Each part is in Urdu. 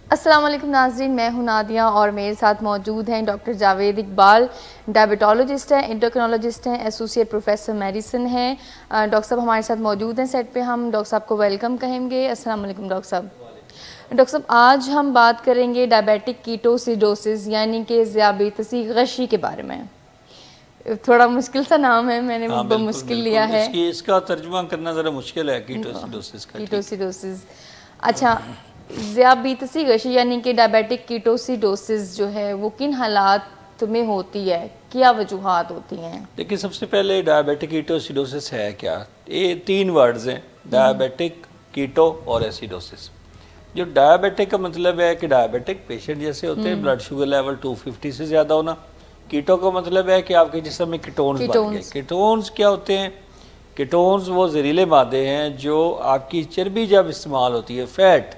السلام علیکم ناظرین، میں ہوں نادیہ اور میرے ساتھ موجود ہیں ڈاکٹر جاوید اقبال، ڈائبٹالوجسٹ ہیں، انڈوکرینولوجسٹ ہیں، ایسوسیٹ پروفیسر میڈیسن ہیں۔ ڈاکٹر صاحب ہمارے ساتھ موجود ہیں سیٹ پہ، ہم ڈاکٹر صاحب کو ویلکم کہیں گے۔ السلام علیکم ڈاکٹر صاحب۔ ڈاکٹر صاحب آج ہم بات کریں گے ڈائبیٹک کیٹوسیڈوسس یعنی کہ ذیابیطسی غشی کے بارے میں۔ تھوڑا مشکل سا نام ہے، میں نے مشکل لیا ہے، اس کا ترجمہ کرنا ذرا مشکل ہے کیٹوسیڈوسس کا۔ کیٹوسیڈوسس، اچھا، ذیابیطسی غشی یعنی کہ ڈائبیٹک کیٹوسیڈوسس جو ہے وہ کن حالات میں ہوتی ہے، کیا وجوہات ہوتی ہیں؟ دیکھیں سب سے پہلے ڈائبیٹک کیٹوسیڈوسس ہے کیا؟ یہ تین ورڈز ہیں، ڈائبیٹک، کیٹو اور ایسیڈوسس۔ جو ڈائبیٹک کا مطلب ہے کہ ڈائبیٹک پیشنٹ جیسے ہوتے ہیں، بلڈ شوگر لیول 250 سے زیادہ ہونا۔ کیٹو کا مطلب ہے کہ آپ کے جسم میں کیٹونز بن گئے۔ کیٹونز کیا ہوتے ہیں؟ کیٹونز وہ زہریلے مادے ہیں جو آپ کی چربی جب استعمال ہوتی ہے، فیٹ،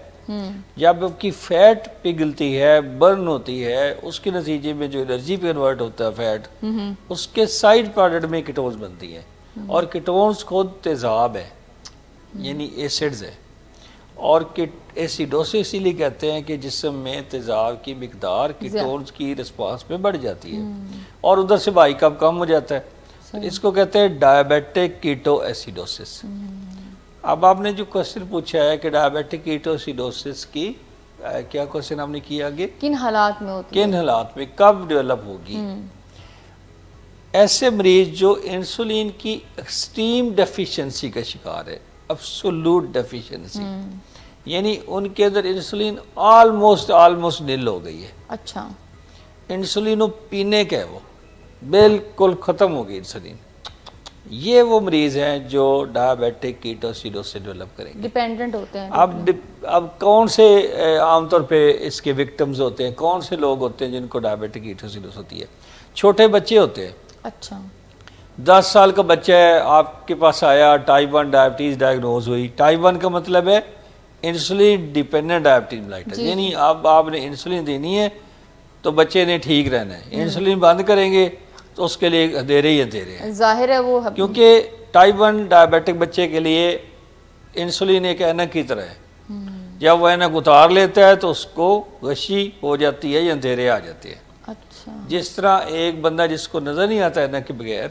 جب آپ کی فیٹ پگھلتی ہے، برن ہوتی ہے، اس کے نتیجے میں جو انرجی پہ کنورٹ ہوتا ہے فیٹ، اس کے سائیڈ پروڈکٹ میں کیٹونز بنتی ہیں۔ اور کیٹونز خود تیزاب ہے، یعنی ایسڈز ہے۔ اور ایسیڈوسس اسی لیے کہتے ہیں کہ جسم میں تیزاب کی مقدار کیٹونز کی رسپانس میں بڑھ جاتی ہے اور ادھر سے بھائی کب کم ہو جاتا ہے، تو اس کو کہتے ہیں ڈائبیٹک کیٹو ایسیڈوسس۔ اب آپ نے جو کوشچن پوچھا ہے کہ ڈائبیٹک کیٹوسیڈوسس کی کیا کوشچن آپ نے کیا آگے؟ کن حالات میں ہوتی ہے؟ کن حالات میں کب ڈیولپ ہوگی؟ ایسے مریض جو انسولین کی ایکسٹریم ڈیفیشنسی کا شکار ہے، ایبسولوٹ ڈیفیشنسی، یعنی ان کے اندر انسولین آلموسٹ نل ہو گئی ہے۔ اچھا، انسولین پینے کا ہے، وہ بالکل ختم ہو گئی انسولین۔ یہ وہ مریض ہیں جو ڈائبیٹک کیٹوسیڈوسس ڈیولپ کریں گے، ڈیپینڈنٹ ہوتے ہیں۔ اب کون سے عام طور پہ اس کے وکٹمز ہوتے ہیں، کون سے لوگ ہوتے ہیں جن کو ڈائبیٹک کیٹوسیڈوسس ہوتی ہے؟ چھوٹے بچے ہوتے ہیں۔ اچھا، 10 سال کا بچہ ہے، آپ کے پاس آیا، ٹائپ 1 ڈائبٹیز ڈائگنوز ہوئی۔ ٹائپ 1 کا مطلب ہے انسولین ڈیپینڈنٹ ڈائبٹیز ملائٹس، یعنی اب آپ نے انسولین دینی ہے تو بچے نے ٹھیک رہنا ہے۔ انسولین بند کریں گے تو اس کے لیے اندھیرے ہی اندھیرے ہیں، ظاہر ہے وہ، کیونکہ ٹائپ 1 ڈائبیٹک بچے کے لیے انسولین ایک اینک کی طرح ہے۔ جب وہ اینک اتار لیتا ہے تو اس کو غشی ہو جاتی ہے یا اندھیرے آ جاتے ہیں۔ اچھا، جس طرح ایک بندہ جس کو نظر نہیں آتا اینک کے بغیر،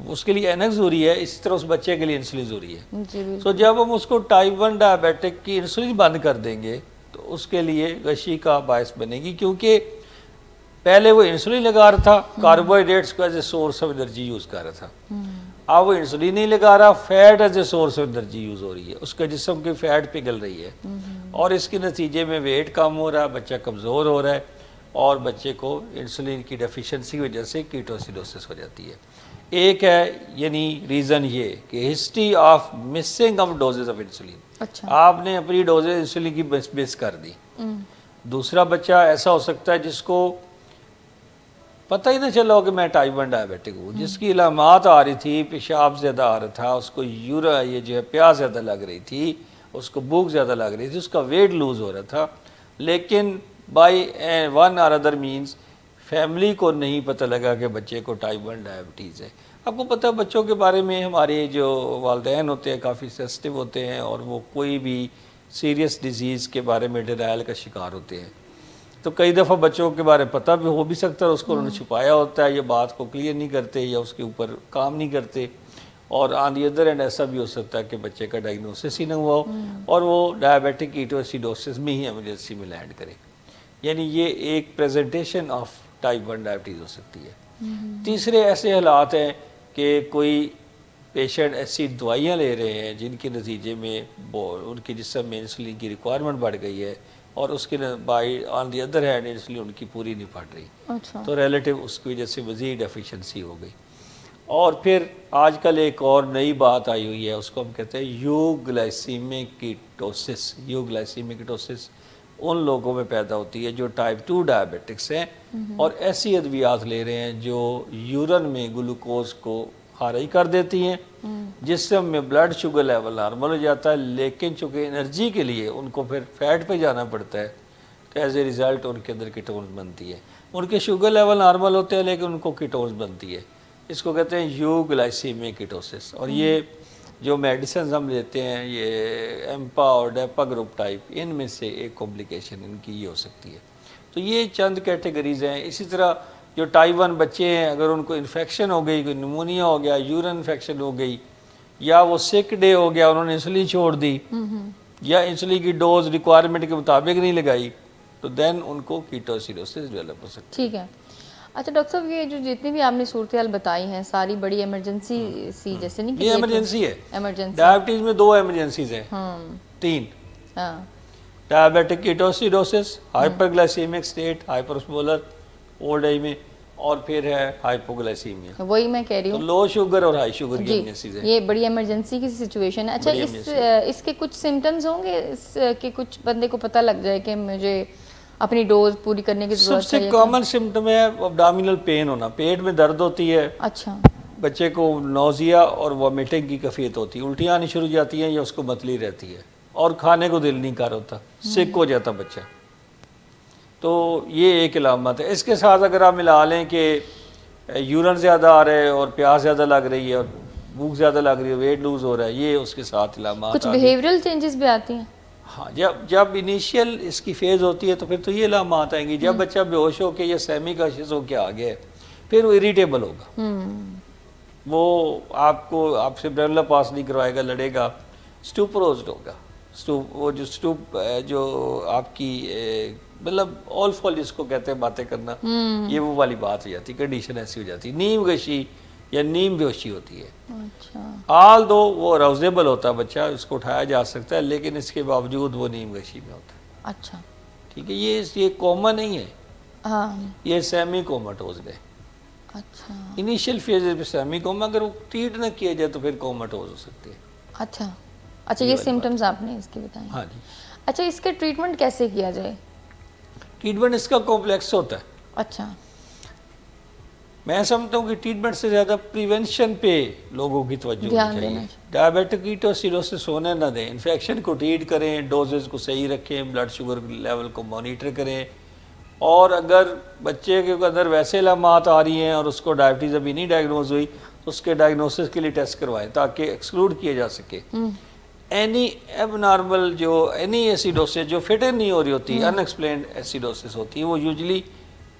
اس کے لیے اینک ضروری ہے، اسی طرح اس بچے کے لیے انسولین ضروری ہے۔ سو جب ہم اس کو ٹائپ 1 ڈائبیٹک کی انسولین بند کر دیں گے تو اس کے لیے غشی کا باعث بنے گی، کیونکہ پہلے وہ انسولین لگا رہا تھا، کاربوہائیڈریٹس کو as a source of energy use کر رہا تھا۔ اب وہ انسولین نہیں لگا رہا، fat as a source of energy use ہو رہی ہے، اس کا جسم کی فیٹ پگھل رہی ہے اور اس کے نتیجے میں ویٹ کم ہو رہا ہے، بچہ کمزور ہو رہا ہے اور بچے کو انسولین کی ڈیفیشنسی کی وجہ سے کیٹوسیڈوسس ہو جاتی ہے۔ ایک ہے یعنی ریزن یہ کہ history of missing of doses of insulin, آپ نے اپنی ڈوزز انسولین کی مس کر دی۔ دوسرا بچہ ایسا ہو سکتا ہے جس کو پتہ ہی نہ چلا ہو کہ میں ٹائپ 1 ڈائبیٹک ہوں، جس کی علامات آ رہی تھی، پیشاب زیادہ آ رہا تھا، اس کو یہ جو ہے پیاس زیادہ لگ رہی تھی، اس کو بھوک زیادہ لگ رہی تھی، اس کا ویٹ لوز ہو رہا تھا، لیکن بائی ون اور ادر مینز فیملی کو نہیں پتہ لگا کہ بچے کو ٹائپ 1 ڈائبٹیز ہے۔ آپ کو پتہ ہے بچوں کے بارے میں ہمارے جو والدین ہوتے ہیں کافی سینسٹیو ہوتے ہیں اور وہ کوئی بھی سیریس ڈیزیز کے بارے میں ڈینائل کا شکار ہوتے ہیں، تو کئی دفعہ بچوں کے بارے میں پتہ بھی ہو بھی سکتا ہے، اس کو انہوں نے چھپایا ہوتا ہے، یہ بات کو کلیئر نہیں کرتے یا اس کے اوپر کام نہیں کرتے، اور آن دی ادر اینڈ ایسا بھی ہو سکتا ہے کہ بچے کا ڈائگنوسس ہی نہ ہوا ہو اور وہ ڈائبیٹک کیٹوسیڈوسس میں ہی ایمرجنسی میں لینڈ کرے، یعنی یہ ایک پریزنٹیشن آف ٹائپ 1 ڈائبٹیز ہو سکتی ہے۔ تیسرے ایسے حالات ہیں کہ کوئی پیشنٹ ایسی دوائیاں لے رہے ہیں جن کے نتیجے میں ان کے جسم میں انسولین کی ریکوائرمنٹ بڑھ گئی ہے اور اس کے by on the other hand insulin ان کی پوری نہیں پڑ رہی، تو ریلیٹیو اس کی وجہ سے مزید ڈیفیشنسی ہو گئی۔ اور پھر آج کل ایک اور نئی بات آئی ہوئی ہے، اس کو ہم کہتے ہیں یوگلائسیمک کیٹوسس۔ یوگلائسیمک کیٹوسس ان لوگوں میں پیدا ہوتی ہے جو ٹائپ 2 ڈائبیٹکس ہیں اور ایسی ادویات لے رہے ہیں جو یورین میں گلوکوز کو خارج کر دیتی ہیں، جسم میں بلڈ شوگر لیول نارمل ہو جاتا ہے، لیکن چونکہ انرجی کے لیے ان کو پھر فیٹ پہ جانا پڑتا ہے تو ایز اے ریزلٹ ان کے اندر کیٹونز بنتی ہے۔ ان کے شوگر لیول نارمل ہوتے ہیں لیکن ان کو کیٹونز بنتی ہے، اس کو کہتے ہیں یوگلائسیمک کیٹوسس۔ اور یہ جو میڈیسنز ہم لیتے ہیں یہ ایمپا اور ڈیپا گروپ ٹائپ، ان میں سے ایک کمپلیکیشن ان کی یہ ہو سکتی ہے. تو یہ چند کیٹیگریز ہیں. اسی طرح جو ٹائپ 1 بچے ہیں اگر ان کو انفیکشن ہو گئی، کوئی نمونیا ہو گیا، یورین انفیکشن ہو گئی، یا وہ سک ڈے ہو گیا انہوں نے انسولین چھوڑ دی، یا انسولین کی ڈوز ریکوائرمنٹ کے مطابق نہیں لگائی، تو دین ان کو کیٹوسیڈوسس ڈیولپ ہو سکتی ہے. ٹھیک ہے. اچھا ڈاکٹر صاحب یہ جو جتنی بھی آپ نے صورتحال بتائی ہیں ساری بڑی ایمرجنسی سی جیسے نہیں کہ یہ ایمرجنسی ہے. ایمرجنسی ڈائبٹیز میں 2 ایمرجنسیز ہیں، 3. ڈائبیٹک کیٹوسیڈوسس، ہائپرگلائسیمک سٹیٹ، ہائپرسمولر اولڈ ایج میں، اور پھر ہے ہائپوگلائسیمیا. وہی میں کہہ رہی ہوں، لو شوگر اور ہائی شوگر کی ایمرجنسیز ہیں. یہ بڑی ایمرجنسی کی سچویشن ہے. اچھا اس کے کچھ سمٹمز ہوں گے کہ کچھ بندے کو پتہ لگ جائے کہ مجھے اپنی ڈوز پوری کرنے کی ضرورت ہے؟ سب سے کامن سمٹم ہے ابڈومینل پین ہونا، پیٹ میں درد ہوتی ہے. اچھا. بچے کو نوزیا اور وومیٹنگ کی کیفیت ہوتی ہے، الٹیاں آنی شروع ہو جاتی ہیں یا اس کو متلی رہتی ہے، اور کھانے کو دل نہیں کر ہوتا، سک ہو جاتا بچہ. تو یہ ایک علامت ہے. اس کے ساتھ اگر آپ ملا لیں کہ یورین زیادہ آ رہا ہے اور پیاس زیادہ لگ رہی ہے اور بھوک زیادہ لگ رہی ہے، ویٹ لوز ہو رہا ہے، یہ اس کے ساتھ علامات. کچھ بیہیویئرل چینجز بھی آتی ہیں. ہاں، جب انیشیل اس کی فیز ہوتی ہے تو پھر تو یہ علامات آئیں گی. جب بچہ بے ہوش ہو کے یا سیمی کانشیس ہو کے آ گیا ہے، پھر وہ اریٹیبل ہوگا، وہ آپ سے بریلا پاس نہیں کروائے گا، لڑے گا، سٹوپروزڈ ہوگا. وہ جو آپ کی مطلب آل فال جس کو کہتے ہیں باتیں کرنا، یہ وہ والی بات ہو جاتی، کنڈیشن ایسی ہو جاتی، نیم گشی یا نیم بے ہوشی ہوتی ہے. آل دو وہ اراؤزیبل ہوتا ہے بچہ، اس کو اٹھایا جا سکتا ہے، لیکن اس کے باوجود وہ نیم گشی میں ہوتا ہے. اچھا ٹھیک ہے. یہ کوما نہیں ہے، یہ سیمی کوماٹوز ہے. اچھا. انیشیل فیز پہ سیمی کوما، اگر وہ ٹریٹ نہ کیا جائے تو پھر کوماٹوز ہو سکتی ہے. اچھا. یہ سمٹمز آپ نے اس کے بتائے. ہاں جی. اچھا اس کے ٹریٹمنٹ کیسے کیا جائے؟ ٹریٹمنٹ اس کا کمپلیکس ہوتا ہے. اچھا. میں سمجھتا ہوں کہ ٹریٹمنٹ سے زیادہ پریونشن پہ لوگوں کی توجہ ہونی چاہیے. ڈائبیٹک کیٹوسیڈوسس ہونے نہ دیں، انفیکشن کو ٹریٹ کریں، ڈوزز کو صحیح رکھیں، بلڈ شوگر لیول کو مانیٹر کریں، اور اگر بچے کے اندر ویسے علامات آ رہی ہیں اور اس کو ڈائبٹیز ابھی نہیں ڈائگنوز ہوئی تو اس کے ڈائگنوسس کے لیے ٹیسٹ کروائیں تاکہ ایکسکلوڈ کیا جا سکے. اینی ایب نارمل اینی ایسیڈوسس جو فٹن نہیں ہو رہی ہوتی، ان ایکسپلینڈ ایسیڈوسس ہوتی ہے، وہ یوزلی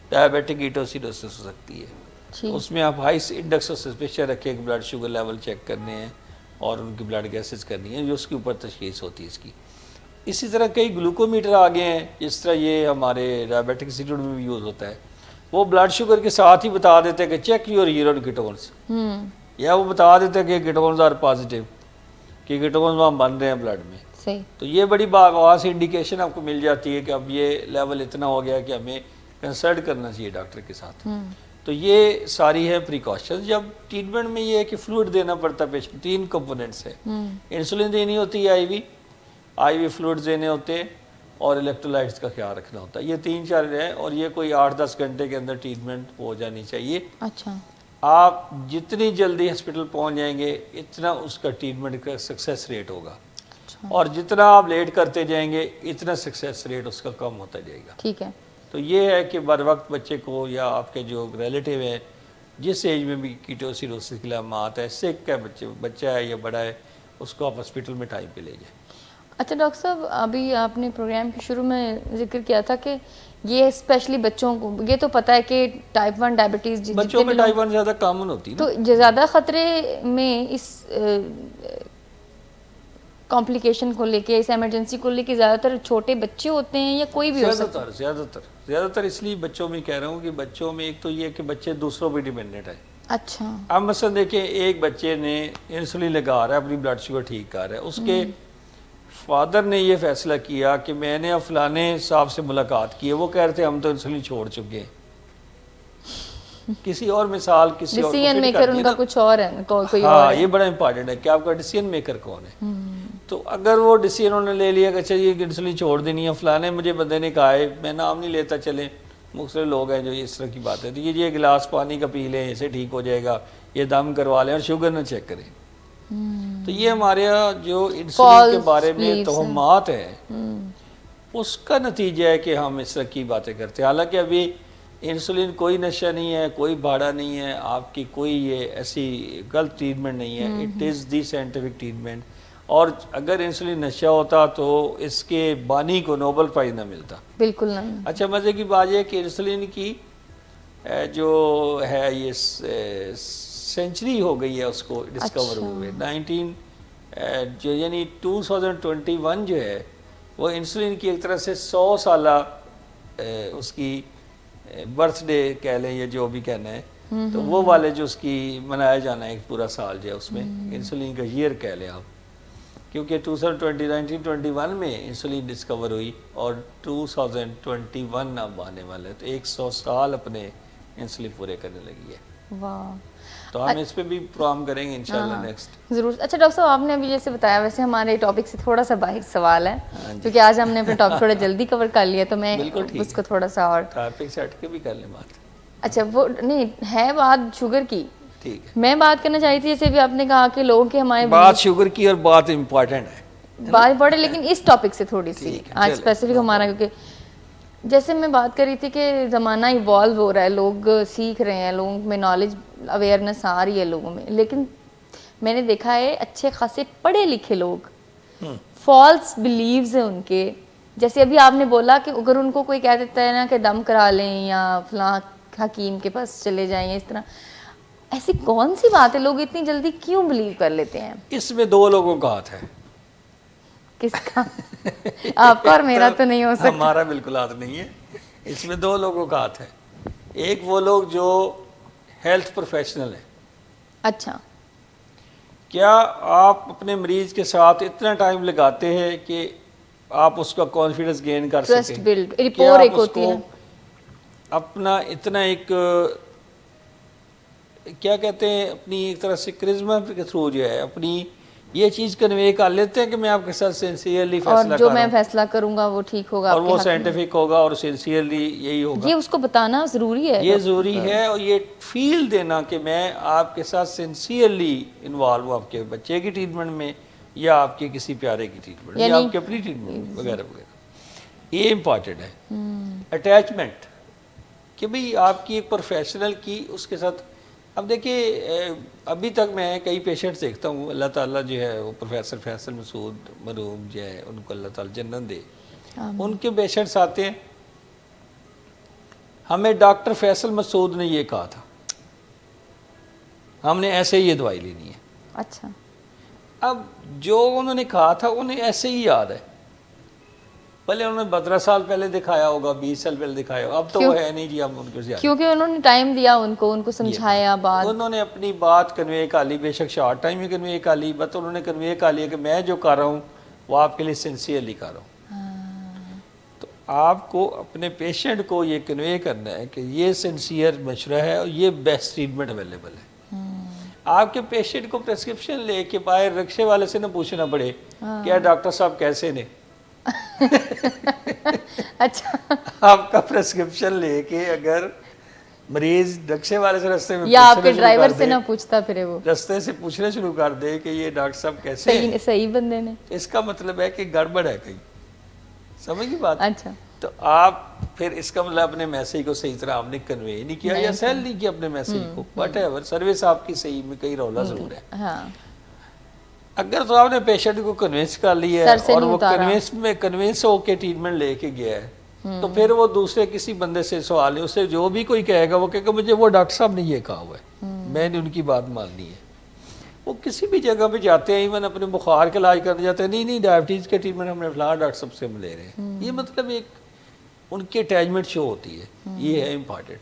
ڈائبیٹک کیٹوسیڈوسس ہو سکتی ہے. اس میں آپ ہائی انڈیکس آف سسپیشن رکھیں کہ بلڈ شوگر لیول چیک کرنے ہیں اور ان کی بلڈ گیسز کرنی ہیں، جو اس کے اوپر تشخیص ہوتی ہے اس کی. اسی طرح کئی گلوکومیٹر آگے ہیں، جس طرح یہ ہمارے ڈائبیٹک انسٹیٹیوٹ میں بھی یوز ہوتا ہے. وہ بلڈ شوگر کے ساتھ ہی بتا دیتے ہیں کہ چیک یور یورین کیٹونز، یا وہ بتا دیتے ہیں کہ کیٹونز آر پازیٹیو، کہ کیٹونز وہاں بن رہے ہیں بلڈ میں. تو یہ بڑی وہاں سے انڈیکیشن آپ کو مل جاتی ہے کہ اب یہ لیول اتنا ہو گیا کہ ہمیں کنسلٹ کرنا چاہیے ڈاکٹر کے ساتھ. تو یہ ساری ہے پریکاشنز. جب ٹریٹمنٹ میں یہ ہے کہ فلوئڈ دینا پڑتا ہے پیشنٹ، 3 کمپوننٹس ہیں. انسولین دینی ہوتی ہے، آئی وی فلوئڈ دینے ہوتے ہیں، اور الیکٹرولائٹس کا خیال رکھنا ہوتا ہے. یہ 3-4 ہیں، اور یہ کوئی 8-10 گھنٹے کے اندر ٹریٹمنٹ ہو جانی چاہیے. اچھا. آپ جتنی جلدی ہسپتال پہنچ جائیں گے اتنا اس کا ٹریٹمنٹ کا سکسیس ریٹ ہوگا، اور جتنا آپ لیٹ کرتے جائیں گے اتنا سکسیس ریٹ اس کا کم ہوتا جائے گا. ٹھیک ہے. تو یہ ہے کہ بر وقت بچے کو یا آپ کے جو ریلیٹیو ہیں جس ایج میں بھی کیٹوسیڈوسس کے علامات ہے، سک ہے بچہ ہے یا بڑا ہے، اس کو آپ ہسپتال میں ٹائم پہ لے جائیں. اچھا ڈاکٹر صاحب، ابھی آپ نے پروگرام کے شروع میں ذکر کیا تھا کہ یہ اسپیشلی بچوں کو یہ تو پتہ ہے کہ ٹائپ 1 ڈائبٹیز بچوں میں ٹائپ 1 زیادہ کامن ہوتی ہے، تو زیادہ خطرے میں اس کمپلیکیشن کو لے کے، اس ایمرجنسی کو لے کے زیادہ تر چھوٹے بچے ہوتے ہیں یا کوئی بھی ہو سکتا ہے؟ زیادہ تر اس لیے بچوں میں کہہ رہا ہوں کہ بچوں میں ایک تو یہ کہ بچے دوسروں پہ ڈیپینڈنٹ ہے. اچھا. اب مثلا دیکھیں ایک بچے نے انسولین لگا رہا ہے، اپنی بلڈ شوگر ٹھیک کر رہا ہے، اس کے فادر نے یہ فیصلہ کیا کہ میں نے اب فلانے صاحب سے ملاقات کی ہے، وہ کہہ رہے تھے ہم تو انسولین چھوڑ چکے ہیں. کسی اور مثال کسی اور ڈیسیژن میکر ان کا کچھ اور ہے، کوئی اور. ہاں، یہ بڑا امپورٹنٹ ہے کہ آپ کا ڈیسیژن میکر کون ہے. تو اگر وہ ڈیسیژن انہوں نے لے لیا کہ اچھا یہ انسولین چھوڑ دینی ہے، فلانے مجھے بندے نے کہا ہے، میں نام نہیں لیتا، چلیں مختلف لوگ ہیں جو اس طرح کی بات ہے، تو یہ گلاس پانی کا پی لیں، اسے ٹھیک ہو جائے گا، یہ دم کروا لیں اور شوگر نہ چیک کریں. تو یہ ہمارے جو انسولین کے بارے میں توہمات ہیں اس کا نتیجہ ہے کہ ہم اس طرح کی باتیں کرتے ہیں. حالانکہ ابھی انسولین کوئی نشہ نہیں ہے، کوئی بھاڑا نہیں ہے، آپ کی کوئی یہ ایسی غلط ٹریٹمنٹ نہیں ہے، it is the scientific treatment. اور اگر انسولین نشہ ہوتا تو اس کے بانی کو نوبل پرائز نہ ملتا. بالکل نہ. اچھا مزے کی بات یہ کہ انسولین کی جو ہے یہ سینچری ہو گئی ہے اس کو ڈسکور ہوئے 2021 جو ہے وہ انسولین کی ایک طرح سے 100 سالہ اس کی برتھ ڈے کہہ لیں یا جو بھی کہنا ہے، تو وہ والے جو اس کی منایا جانا ہے ایک پورا سال جو ہے اس میں انسولین کا ایئر کہہ لیں آپ، کیونکہ 1921 میں انسولین ڈسکور ہوئی اور 2021 اب آنے والا ہے، تو 100 سال اپنے انسولین پورے کرنے لگی ہے. واہ. تو ہم اس پہ بھی پروگرام کریں گے انشاءاللہ نیکسٹ. ضرور. اچھا ڈاکٹر صاحب آپ نے ابھی جیسے بتایا، ویسے ہمارے ٹاپک سے تھوڑا سا باہر سوال ہے کیونکہ آج ہم نے اپنے ٹاپک تھوڑا جلدی کور کر لیا، تو میں اس کو تھوڑا سا اور ٹاپک سے ہٹ کے بھی کر لیں بات. اچھا وہ نہیں ہے بات شوگر کی، ٹھیک ہے. میں بات کرنا چاہی تھی جیسے بھی آپ نے کہا کہ لوگوں کے ہمارے بات شوگر کی اور بات امپورٹنٹ ہے، بات امپورٹنٹ، لیکن اس ٹاپک سے تھوڑی سی آج اسپیسیفک ہمارا، کیونکہ جیسے میں بات کر رہی تھی کہ زمانہ ایوالو ہو رہا ہے، لوگ سیکھ رہے ہیں، لوگوں میں نالج اویئرنیس آ رہی ہے لوگوں میں، لیکن میں نے دیکھا ہے اچھے خاصے پڑھے لکھے لوگ فالس بلیوز ہیں ان کے. جیسے ابھی آپ نے بولا کہ اگر ان کو کوئی کہہ دیتا ہے نا کہ دم کرا لیں یا فلاں حکیم کے پاس چلے جائیں یا اس طرح، ایسی کون سی بات ہے، لوگ اتنی جلدی کیوں بلیو کر لیتے ہیں؟ اس میں دو لوگوں کا ہاتھ ہے. کس کا؟ آپ کا اور میرا تو نہیں ہو سکتا. ہمارا بالکل ہاتھ نہیں ہے، اس میں دو لوگوں کا ہاتھ ہے. ایک وہ لوگ جو ہیلتھ پروفیشنل ہیں. اچھا. کیا آپ اپنے مریض کے ساتھ اتنا ٹائم لگاتے ہیں کہ آپ اس کا کانفیڈنس گین کر سکیں؟ کیا آپ اس کو اپنا اتنا ایک کیا کہتے ہیں اپنی ایک طرح سے کرزما کے تھرو جو ہے اپنی یہ چیز کنوے کر لیتے ہیں کہ میں آپ کے ساتھ سینسیئرلی فیصلہ کروں، اور جو میں فیصلہ کروں گا وہ ٹھیک ہوگا اور وہ سائنٹیفک ہوگا اور سینسیئرلی یہی ہوگا. یہ اس کو بتانا ضروری ہے، یہ ضروری ہے، اور یہ فیل دینا کہ میں آپ کے ساتھ سینسیئرلی انوالو ہوں آپ کے بچے کی ٹریٹمنٹ میں یا آپ کے کسی پیارے کی ٹریٹمنٹ یا آپ کی اپنی ٹریٹمنٹ وغیرہ وغیرہ. یہ امپورٹنٹ ہے. اٹیچمنٹ کہ بھئی آپ کی ایک پروفیشنل کی اس کے ساتھ. اب دیکھیے ابھی تک میں کئی پیشنٹس دیکھتا ہوں، اللہ تعالیٰ جو ہے وہ پروفیسر فیصل مسعود مرحوم جو ہے ان کو اللہ تعالیٰ جنت دے، ان کے پیشنٹس آتے ہیں، ہمیں ڈاکٹر فیصل مسعود نے یہ کہا تھا، ہم نے ایسے ہی یہ دوائی لینی ہے. اچھا. اب جو انہوں نے کہا تھا انہیں ایسے ہی یاد ہے، پہلے انہوں نے 15 سال پہلے دکھایا ہوگا، 20 سال پہلے دکھایا ہوگا، اب تو وہ ہے نہیں جی. اب ان کو زیادہ کیونکہ انہوں نے ٹائم دیا، ان کو سمجھایا، بات انہوں نے اپنی بات کنوے کر لی، بے شک شارٹ ٹائم میں کنوے کر لی، بس انہوں نے کنوے کر لیا کہ میں جو کر رہا ہوں وہ آپ کے لیے سنسیئرلی کر رہا ہوں. تو آپ کو اپنے پیشنٹ کو یہ کنوے کرنا ہے کہ یہ سنسیئر مشورہ ہے اور یہ بیسٹ ٹریٹمنٹ اویلیبل ہے. آپ کے پیشنٹ کو پریسکرپشن لے کے باہر رکشے والے سے نہ پوچھنا پڑے کیا ڈاکٹر صاحب کیسے نے. اچھا. آپ کا پریسکرپشن لے کے اگر مریض رکشے والے سے رستے میں یا آپ کے ڈرائیور سے نہ پوچھتا پھرے وہ رستے سے پوچھنا شروع کر دے کہ یہ ڈاکٹر صاحب کیسے ہیں، صحیح بندے نے، اس کا مطلب ہے کہ گڑبڑ ہے کہیں. سمجھ گئی بات؟ اچھا. تو آپ پھر اس کا مطلب اپنے میسیج کو صحیح طرح آپ نے کنوے نہیں کیا یا سیل نہیں کیا اپنے میسیج کو، وٹ ایور سروس آپ کی صحیح میں کئی رولا ضرور ہے. ہاں. اگر تو آپ نے پیشنٹ کو کنوینس کر لیا ہے اور وہ کنوینس ہو کے ٹریٹمنٹ لے کے گیا ہے، تو پھر وہ دوسرے کسی بندے سے سوال نہیں، اسے جو بھی کوئی کہے گا وہ کہے گا مجھے وہ ڈاکٹر صاحب نے یہ کہا ہوا ہے، میں نے ان کی بات ماننی ہے. وہ کسی بھی جگہ پہ جاتے ہیں، ایون اپنے بخار کا علاج کرنے جاتے ہیں، نہیں ڈائبٹیز کے ٹریٹمنٹ ہم نے فلاں ڈاکٹر صاحب سے ہم لے رہے ہیں. یہ مطلب ایک ان کی اٹیچمنٹ شو ہوتی ہے، یہ ہے امپورٹنٹ.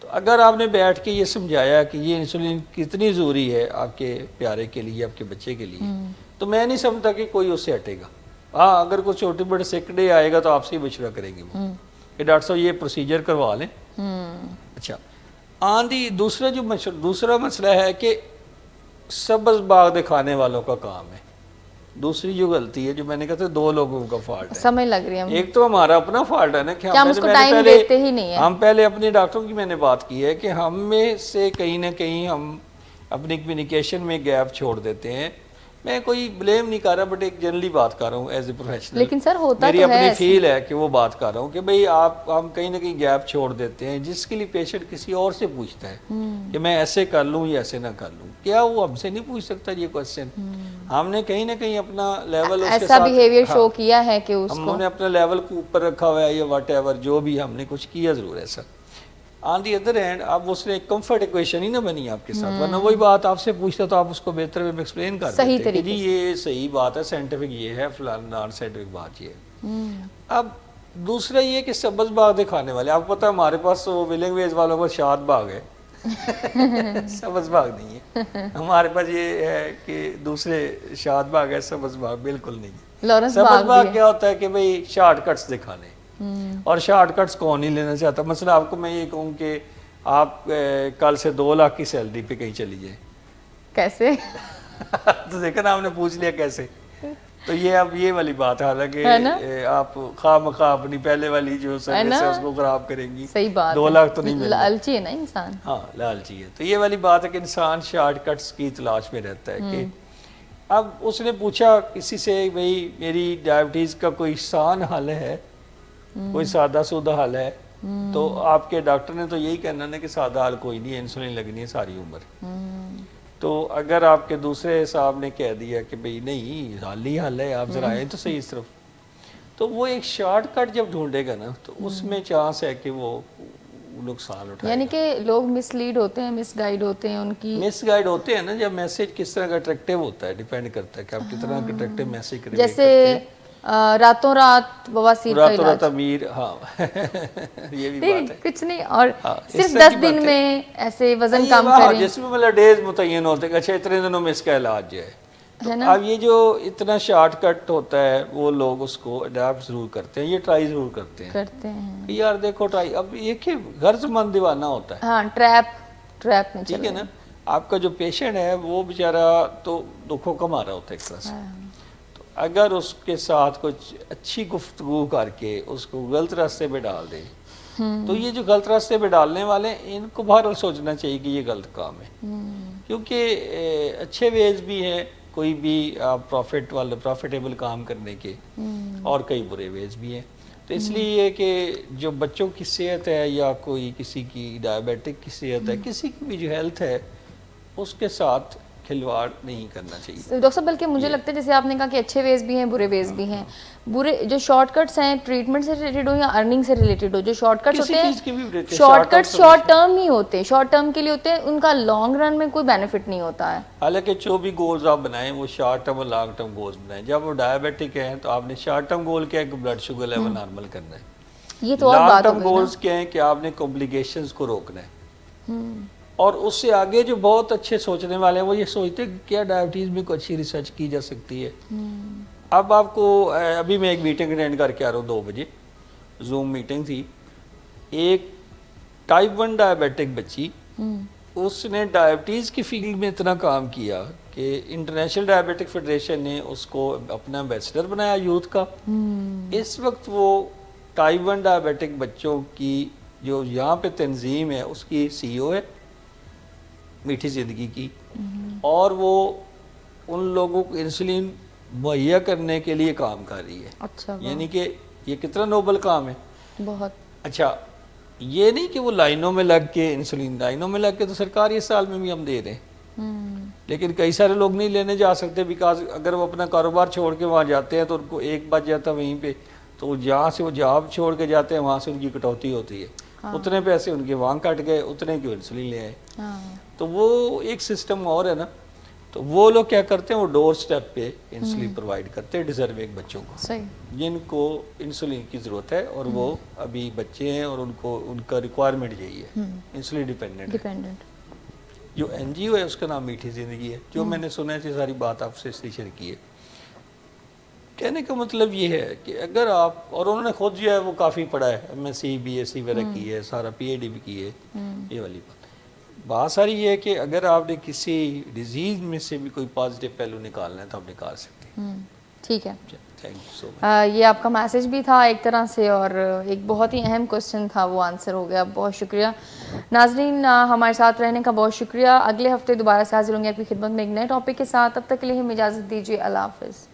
تو اگر آپ نے بیٹھ کے یہ سمجھایا کہ یہ انسولین کتنی ضروری ہے آپ کے پیارے کے لیے، آپ کے بچے کے لیے، تو میں نہیں سمجھتا کہ کوئی اس سے ہٹے گا. ہاں اگر کوئی چھوٹے بڑے سیک ڈے آئے گا تو آپ سے ہی مشورہ کریں گے وہ کہ ڈاکٹر صاحب یہ پروسیجر کروا لیں. اچھا. دوسرا مسئلہ ہے کہ سبز باغ دکھانے والوں کا کام ہے. دوسری جو غلطی ہے جو میں نے کہا تھا دو لوگوں کا فالٹ ہے، سمجھ لگ رہی ہے. ایک تو ہمارا اپنا فالٹ ہے نا کہ ہم اس کو ٹائم دیتے ہی نہیں ہیں. ہم پہلے اپنے ڈاکٹروں کی میں نے بات کی ہے کہ ہم میں سے کہیں نہ کہیں ہم اپنی کمیونیکیشن میں گیپ چھوڑ دیتے ہیں. میں کوئی بلیم نہیں کر رہا، بٹ ایک جنرلی بات کر رہا ہوں ایز اے پروفیشنل. لیکن سر ہوتا میری تو ہے اپنی فیل ہے کہ وہ بات کر رہا ہوں کہ بھئی ہم کہیں نہ کہیں گیپ چھوڑ دیتے ہیں جس کے لیے پیشنٹ کسی اور سے پوچھتا ہے کہ میں ایسے کر لوں یا ایسے نہ کر لوں. کیا وہ ہم سے نہیں پوچھ سکتا یہ کوسچن؟ ہم نے کہیں نہ کہیں اپنا لیول اس کے ایسا ساتھ بیہیویئر شو کیا ہے کہ اس ہم نے اپنا لیول کو اوپر رکھا ہوا ہے یا واٹ ایور جو بھی ہم نے کچھ کیا ضرور ایسا. آن دی ادر ہینڈ اب اس نے ایک کمفرٹ ایکویشن ہی نہ بنی آپ کے ساتھ، ورنہ وہی بات آپ سے پوچھتا تو آپ اس کو بہتر وے میں ایکسپلین کر دیتے کہ جی یہ صحیح بات ہے، سائنٹیفک یہ ہے، فلان نان سائنٹیفک بات یہ ہے. اب دوسرا یہ کہ سبز باغ دکھانے والے، آپ کو پتہ ہے ہمارے پاس وہ ولنگ ویز والوں کو شاد باغ ہے، سبز باغ نہیں ہے. ہمارے پاس یہ ہے کہ دوسرے شاد باغ ہے، سبز باغ بالکل نہیں ہے. سبز باغ کیا ہوتا ہے کہ بھئی شارٹ کٹس دکھانے، اور شارٹ کٹس کون نہیں لینا چاہتا. مثلا آپ کو میں یہ کہوں کہ آپ کل سے 2 لاکھ کی سیلری پہ کہیں چلی جائیں، کیسے؟ تو دیکھا نا، آپ نے پوچھ لیا کیسے. تو یہ اب یہ والی بات ہے، حالانکہ آپ خواہ مخواہ اپنی پہلے والی جو سروس ہے اس کو خراب کریں گی. 2 لاکھ تو نہیں ملے، لالچی ہے نا انسان. ہاں لالچی ہے. تو یہ والی بات ہے کہ انسان شارٹ کٹس کی تلاش میں رہتا ہے. کہ اب اس نے پوچھا کسی سے بھئی میری ڈائبٹیز کا کوئی آسان حل ہے، کوئی سادہ سودہ حل ہے؟ تو آپ کے ڈاکٹر نے تو یہی کہنا نا کہ سادہ حل کوئی نہیں ہے، انسولین لگنی ہے ساری عمر. تو اگر آپ کے دوسرے صاحب نے کہہ دیا کہ بھئی نہیں حل ہی حل ہے، آپ ذرا آئیں تو صحیح اس طرف، تو وہ ایک شارٹ کٹ جب ڈھونڈے گا نا تو اس میں چانس ہے کہ وہ نقصان اٹھائے. یعنی کہ لوگ مس لیڈ ہوتے ہیں، مس گائیڈ ہوتے ہیں، ان کی مس گائیڈ ہوتے ہیں نا. جب میسیج کس طرح کا اٹریکٹیو ہوتا ہے ڈیپینڈ کرتا ہے کہ آپ کتنا اٹریکٹیو میسیج کریں. جیسے راتوں رات بواسیر کا راتوں رات امیر، ہاں یہ بھی بات ہے. کچھ نہیں، اور صرف 10 دن میں ایسے وزن کم کریں، جس میں مطلب ڈیز متعین ہوتے ہیں، اچھا اتنے دنوں میں اس کا علاج ہے. اب یہ جو اتنا شارٹ کٹ ہوتا ہے وہ لوگ اس کو اڈاپٹ ضرور کرتے ہیں، یہ ٹرائی ضرور کرتے ہیں. یار دیکھو ٹرائی، اب یہ کہ غرض مند دیوانہ ہوتا ہے، ہاں ٹریپ میں. ٹھیک ہے نا، آپ کا جو پیشنٹ ہے وہ بیچارہ تو دکھوں کما رہا ہوتا ہے ایک طرح سے. اگر اس کے ساتھ کچھ اچھی گفتگو کر کے اس کو غلط راستے پہ ڈال دیں تو یہ جو غلط راستے پہ ڈالنے والے ہیں ان کو بہرحال سوچنا چاہیے کہ یہ غلط کام ہے. کیونکہ اچھے ویز بھی ہیں کوئی بھی پروفیٹیبل کام کرنے کے، اور کئی برے ویز بھی ہیں. تو اس لیے یہ کہ جو بچوں کی صحت ہے یا کوئی کسی کی ڈائبیٹک کی صحت ہے، کسی کی بھی جو ہیلتھ ہے، اس کے ساتھ کھلواڑ نہیں کرنا چاہیے. ڈاکٹر صاحب بلکہ مجھے لگتا ہے جیسے آپ نے کہا کہ اچھے ویز بھی ہیں برے ویز بھی ہیں. برے جو شارٹ کٹس ہیں ٹریٹمنٹ سے ریلیٹڈ ہو یا ارننگ سے ریلیٹڈ ہو، جو شارٹ کٹس ہوتے ہیں شارٹ کٹس شارٹ ٹرم ہی ہوتے ہیں، شارٹ ٹرم کے لیے ہوتے ہیں، ان کا لانگ رن میں کوئی بینیفٹ نہیں ہوتا ہے. حالانکہ جو بھی گولز آپ بنائیں وہ شارٹ ٹرم اور لانگ ٹرم گولز بنائیں. جب وہ ڈائبیٹک ہیں تو آپ نے شارٹ ٹرم گول کیا ہے کہ بلڈ شوگر لیول نارمل کرنا ہے. یہ تو اور بات لانگ ٹرم گولز کیا ہیں کہ آپ نے کمپلیکیشنز کو روکنا ہے. اور اس سے آگے جو بہت اچھے سوچنے والے ہیں وہ یہ سوچتے ہیں کہ کیا ڈائبٹیز میں کوئی اچھی ریسرچ کی جا سکتی ہے. اب آپ کو ابھی میں ایک میٹنگ اٹینڈ کر کے آ رہا ہوں 2 بجے، زوم میٹنگ تھی. ایک ٹائپ 1 ڈائبیٹک بچی، اس نے ڈائبٹیز کی فیلڈ میں اتنا کام کیا کہ انٹرنیشنل ڈائبیٹک فیڈریشن نے اس کو اپنا ایمبیسڈر بنایا یوتھ کا. اس وقت وہ ٹائپ 1 ڈائبیٹک بچوں کی جو یہاں پہ تنظیم ہے اس کی CEO ہے میٹھی زندگی کی، اور وہ ان لوگوں کو انسولین مہیا کرنے کے لیے کام کر رہی ہے. اچھا، یعنی کہ یہ کتنا نوبل کام ہے. بہت اچھا. یہ نہیں کہ وہ لائنوں میں لگ کے انسولین، لائنوں میں لگ کے تو سرکاری سال میں بھی ہم دے رہے ہیں، لیکن کئی سارے لوگ نہیں لینے جا سکتے بیکاز اگر وہ اپنا کاروبار چھوڑ کے وہاں جاتے ہیں تو ان کو 1 بج جاتا ہے وہیں پہ، تو جہاں سے وہ جاب چھوڑ کے جاتے ہیں وہاں سے ان کی کٹوتی ہوتی ہے. اتنے پیسے ان کے وہاں کٹ گئے، اتنے کی انسولین لے آئے. تو وہ ایک سسٹم اور ہے نا. تو وہ لوگ کیا کرتے ہیں، وہ ڈور سٹیپ پہ انسولین پرووائڈ کرتے ہیں ڈیزرونگ بچوں کو جن کو انسولین کی ضرورت ہے، اور وہ ابھی بچے ہیں اور ان کا ریکوائرمنٹ یہی ہے، انسولین ڈیپینڈنٹ. جو NGO ہے اس کا نام میٹھی زندگی ہے. جو میں نے سنا ہے ساری بات آپ سے اس لیے شیئر کی ہے. کہنے کا مطلب یہ ہے کہ اگر آپ، اور انہوں نے خود جو ہے وہ کافی پڑھا ہے، MSc BSc وغیرہ کی ہے، سارا PhD بھی کی ہے. یہ والی بات ساری یہ ہے کہ اگر آپ نے کسی ڈیزیز میں سے بھی کوئی پازیٹیو پہلو نکالنا ہے تو آپ نکال سکتے ہیں. ٹھیک ہے. تھینک یو سو مچ. یہ آپ کا میسج بھی تھا ایک طرح سے اور ایک بہت ہی اہم کوشچن تھا, وہ آنسر ہو گیا. بہت شکریہ. ناظرین ہمارے ساتھ رہنے کا بہت شکریہ. اگلے ہفتے دوبارہ سے حاضر ہوں گے آپ کی خدمت میں ایک نئے ٹاپک کے ساتھ. تب تک کے لیے ہمیں اجازت دیجیے. اللہ حافظ.